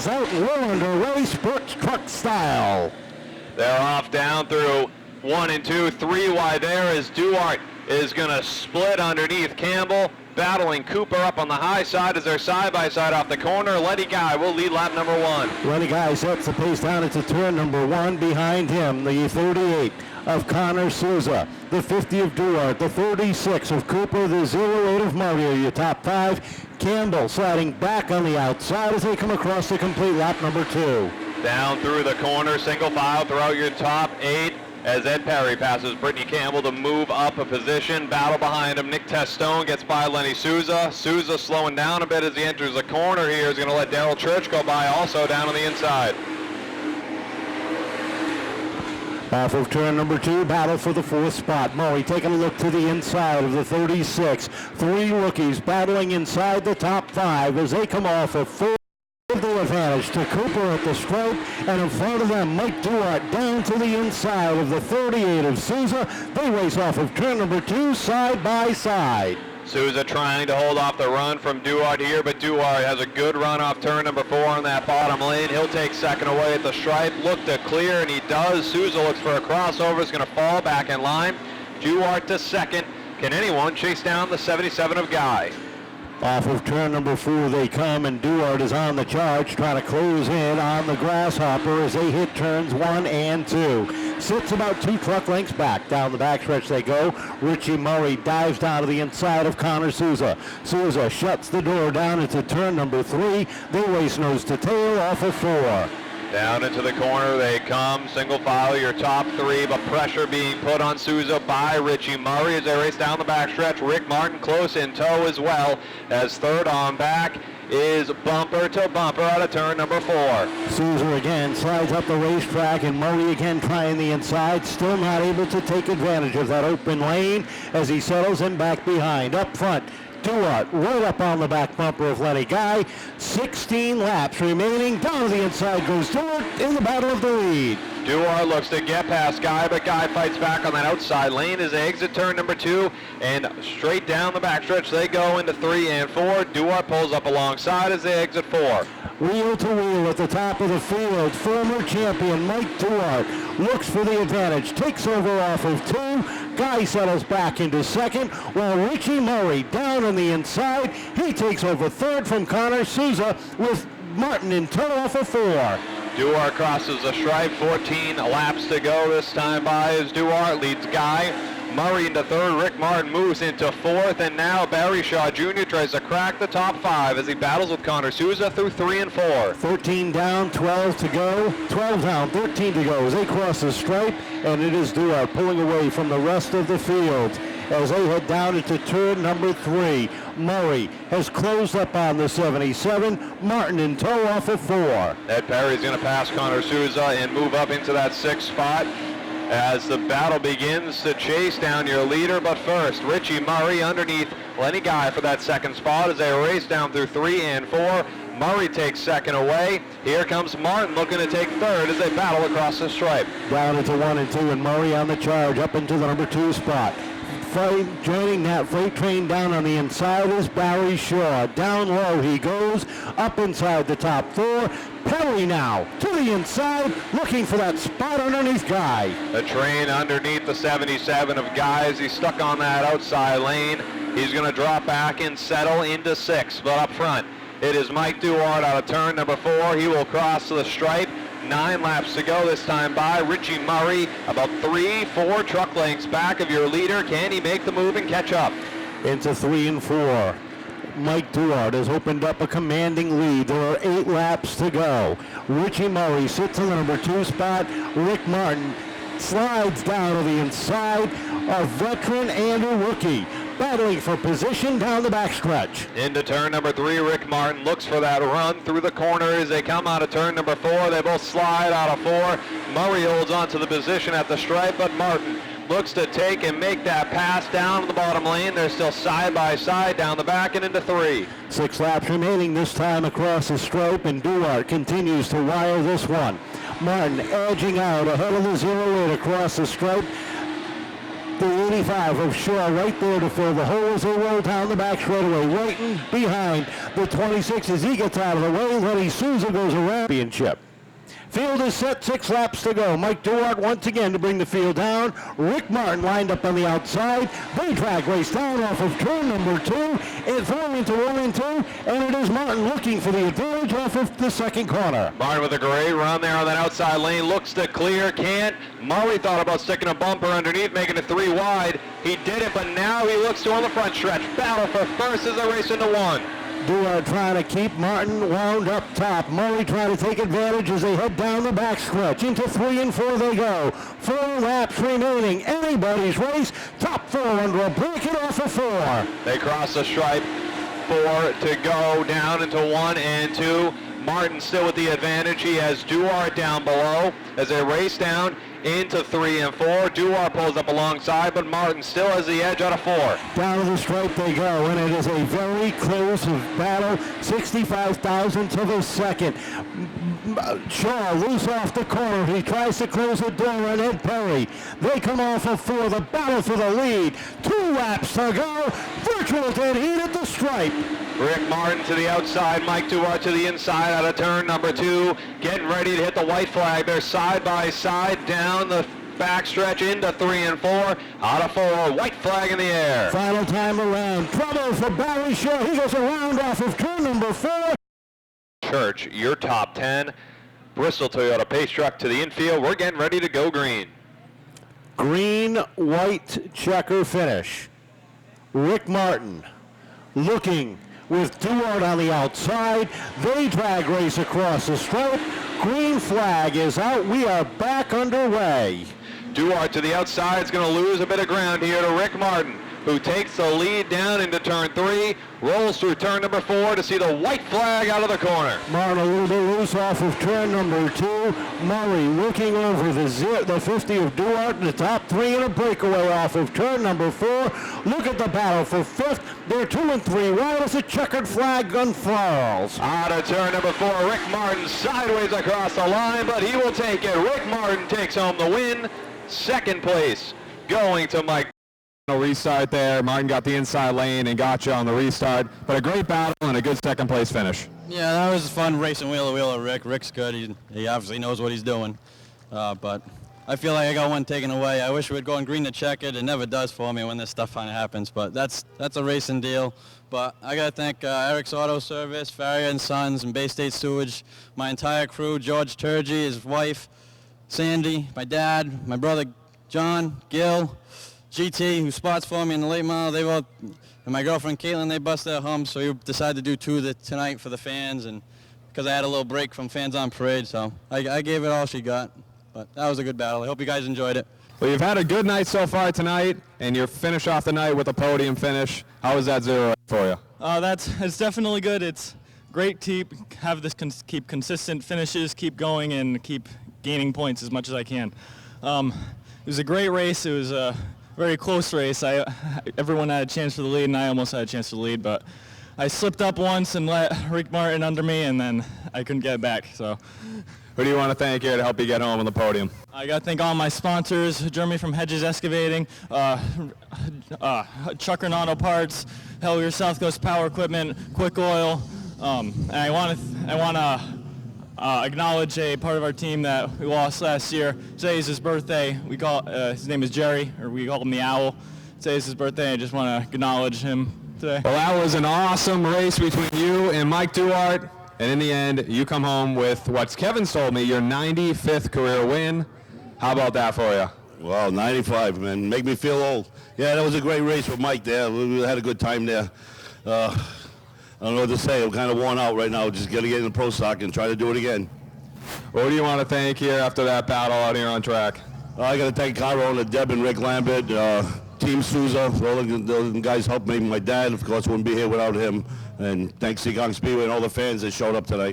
is out and well underway, sports truck style. They're off down through 1 and 2, 3 wide there as Duarte is going to split underneath Campbell. Battling Cooper up on the high side as they're side-by-side off the corner. Lenny Guy will lead lap number 1. Lenny Guy sets the pace down into turn number 1. Behind him, the 38 of Connor Souza, the 50 of Duarte, the 36 of Cooper, the 08 of Mario, your top 5. Campbell sliding back on the outside as they come across the complete lap number 2. Down through the corner, single file throughout your top 8. As Ed Perry passes Brittany Campbell to move up a position. Battle behind him. Nick Testone gets by Lenny Souza. Souza slowing down a bit as he enters the corner here. Is going to let Daryl Church go by also down on the inside. Off of turn number 2, battle for the 4th spot. Murray taking a look to the inside of the 36. 3 rookies battling inside the top 5 as they come off of 4. The advantage to Cooper at the stripe, and in front of them, Mike Duarte down to the inside of the 38 of Souza. They race off of turn number 2, side by side. Souza trying to hold off the run from Duarte here, but Duarte has a good run off turn number 4 on that bottom lane. He'll take second away at the stripe, look to clear, and he does. Souza looks for a crossover, is going to fall back in line. Duarte to second. Can anyone chase down the 77 of Guy? Off of turn number 4 they come, and Duarte is on the charge, trying to close in on the Grasshopper as they hit turns 1 and 2. Sits about 2 truck lengths back. Down the backstretch they go. Richie Murray dives down to the inside of Connor Souza. Souza shuts the door down into turn number 3. They race nose to tail off of 4. Down into the corner they come, single file, your top 3, but pressure being put on Souza by Richie Murray as they race down the backstretch. Rick Martin close in tow as well, as third on back is bumper to bumper out of turn number 4. Souza again slides up the racetrack, and Murray again trying the inside, still not able to take advantage of that open lane as he settles in back behind. Up front, Duarte right up on the back bumper of Lenny Guy. 16 laps remaining. Down to the inside goes Duarte in the battle of the lead. Duarte looks to get past Guy, but Guy fights back on that outside lane as they exit turn number 2, and straight down the backstretch they go into 3 and 4. Duarte pulls up alongside as they exit 4. Wheel to wheel at the top of the field. Former champion Mike Duarte looks for the advantage, takes over off of 2. Guy settles back into second, while Richie Murray down on the inside. He takes over third from Connor Souza with Martin in tow off of 4. Duarte crosses the stripe, 14 laps to go this time by as Duarte leads Guy. Murray into third, Rick Martin moves into fourth, and now Barry Shaw Jr. tries to crack the top 5 as he battles with Connor Souza through 3 and 4. 13 down, 12 to go. 12 down, 13 to go as they cross the stripe, and it is Duarte pulling away from the rest of the field as they head down into turn number 3. Murray has closed up on the 77. Martin in tow off of 4. Ed Perry's going to pass Connor Souza and move up into that 6th spot as the battle begins to chase down your leader. But first, Richie Murray underneath Lenny Guy for that 2nd spot as they race down through 3 and 4. Murray takes second away. Here comes Martin looking to take third as they battle across the stripe. Down into 1 and 2, and Murray on the charge up into the number 2 spot. Joining that freight train down on the inside is Barry Shaw. Down low he goes, up inside the top 4. Perry now to the inside, looking for that spot underneath Guy. The train underneath the 77 of Guys. He's stuck on that outside lane. He's going to drop back and settle into 6th, but up front it is Mike Duarte out of turn number 4. He will cross the stripe. 9 laps to go this time by. Richie Murray about 3-4 truck lengths back of your leader. Can he make the move and catch up? Into 3 and 4. Mike Duarte has opened up a commanding lead. There are 8 laps to go. Richie Murray sits in the number 2 spot. Rick Martin slides down to the inside. A veteran and a rookie battling for position down the backstretch. Into turn number 3, Rick Martin looks for that run through the corner as they come out of turn number 4. They both slide out of 4. Murray holds on to the position at the stripe, but Martin looks to take and make that pass down the bottom lane. They're still side by side down the back and into 3. 6 laps remaining this time across the stripe, and Duarte continues to wire this one. Martin edging out ahead of the 08 across the stripe. The 85 of Shaw right there to fill the hole as they roll down the back straightaway. Right in behind the 26 as he gets out of the way. Lenny Souza goes around. Championship. Field is set, 6 laps to go. Mike Duarte once again to bring the field down. Rick Martin lined up on the outside. They drag race down off of turn number 2. It's thrown into 1 and 2, and it is Martin looking for the advantage off of the second corner. Martin with a great run there on that outside lane. Looks to clear, can't. Murray thought about sticking a bumper underneath, making it 3 wide. He did it, but now he looks to on the front stretch. Battle for first as they race into 1. Duarte trying to keep Martin wound up top. Murray trying to take advantage as they head down the back stretch. Into 3 and 4 they go. 4 laps remaining. Anybody's race. Top 4 under a bracket off of 4. They cross the stripe. 4 to go down into 1 and 2. Martin still with the advantage. He has Duarte down below as they race down into 3 and 4. Duarte pulls up alongside, but Martin still has the edge out of 4. Down to the stripe they go, and it is a very close battle. 65 thousandths of a second. Shaw loose off the corner. He tries to close the door on Ed Perry. They come off of 4. The battle for the lead. 2 laps to go. Virtual dead heat at the stripe. Rick Martin to the outside, Mike Duarte to the inside out of turn number 2. Getting ready to hit the white flag. They're side by side down the backstretch into 3 and 4. Out of 4, white flag in the air. Final time around. Trouble for Barry Shaw. He goes around off of turn number 4. Church, your top 10. Bristol Toyota Pace Truck to the infield. We're getting ready to go green. Green, white checker finish. Rick Martin looking with Duarte on the outside. They drag race across the stripe. Green flag is out. We are back underway. Duarte to the outside is going to lose a bit of ground here to Rick Martin, who takes the lead down into turn 3, rolls through turn number 4 to see the white flag out of the corner. Martin a little bit loose off of turn number 2. Murray looking over the 50 of Duarte, the top 3 in a breakaway off of turn number 4. Look at the battle for 5th. They're 2 and 3 wide as a checkered flag unfurls. Out of turn number 4, Rick Martin sideways across the line, but he will take it. Rick Martin takes home the win. Second place going to Mike. Restart there. Martin got the inside lane and got you on the restart, but a great battle and a good second place finish. Yeah, that was fun racing wheel to wheel with Rick. Rick's good. He obviously knows what he's doing, but I feel like I got one taken away. I wish we would go on green to check it. It never does for me when this stuff finally happens, but that's a racing deal. But I got to thank Eric's Auto Service, Farrier and Sons, and Bay State Sewage, my entire crew, George Turgey, his wife, Sandy, my dad, my brother John, Gil, GT, who spots for me in the late mile. They both, and my girlfriend Caitlin, they busted their humps, so we decided to do 2 tonight for the fans, and because I had a little break from Fans on Parade, so I gave it all she got. But that was a good battle. I hope you guys enjoyed it. Well, you've had a good night so far tonight, and you're finish off the night with a podium finish. How was that 0 for you? It's definitely good. It's great to have this keep consistent finishes, keep going, and keep gaining points as much as I can. It was a great race. It was a very close race. Everyone had a chance for the lead, and I almost had a chance for the lead, but I slipped up once and let Rick Martin under me, and then I couldn't get it back. So, who do you want to thank here to help you get home on the podium? I got to thank all my sponsors: Jeremy from Hedges Excavating, Chuck and Auto Parts, Hellier South Coast Power Equipment, Quick Oil, and I want to acknowledge a part of our team that we lost last year. Today is his birthday. We call his name is Jerry, or we call him the Owl. Today is his birthday. I just want to acknowledge him today. Well, that was an awesome race between you and Mike Duarte, and in the end, you come home with what Kevin's told me, your 95th career win. How about that for you? Well, 95, man. Make me feel old. Yeah, that was a great race with Mike there. We had a good time there. I don't know what to say. I'm kind of worn out right now. Just got to get in the pro stock and try to do it again. Well, who do you want to thank here after that battle out here on track? I got to thank Cairo and Deb and Rick Lambert, Team Souza. All the guys helped me. My dad, of course, wouldn't be here without him. And thanks Seekonk Speedway and all the fans that showed up tonight.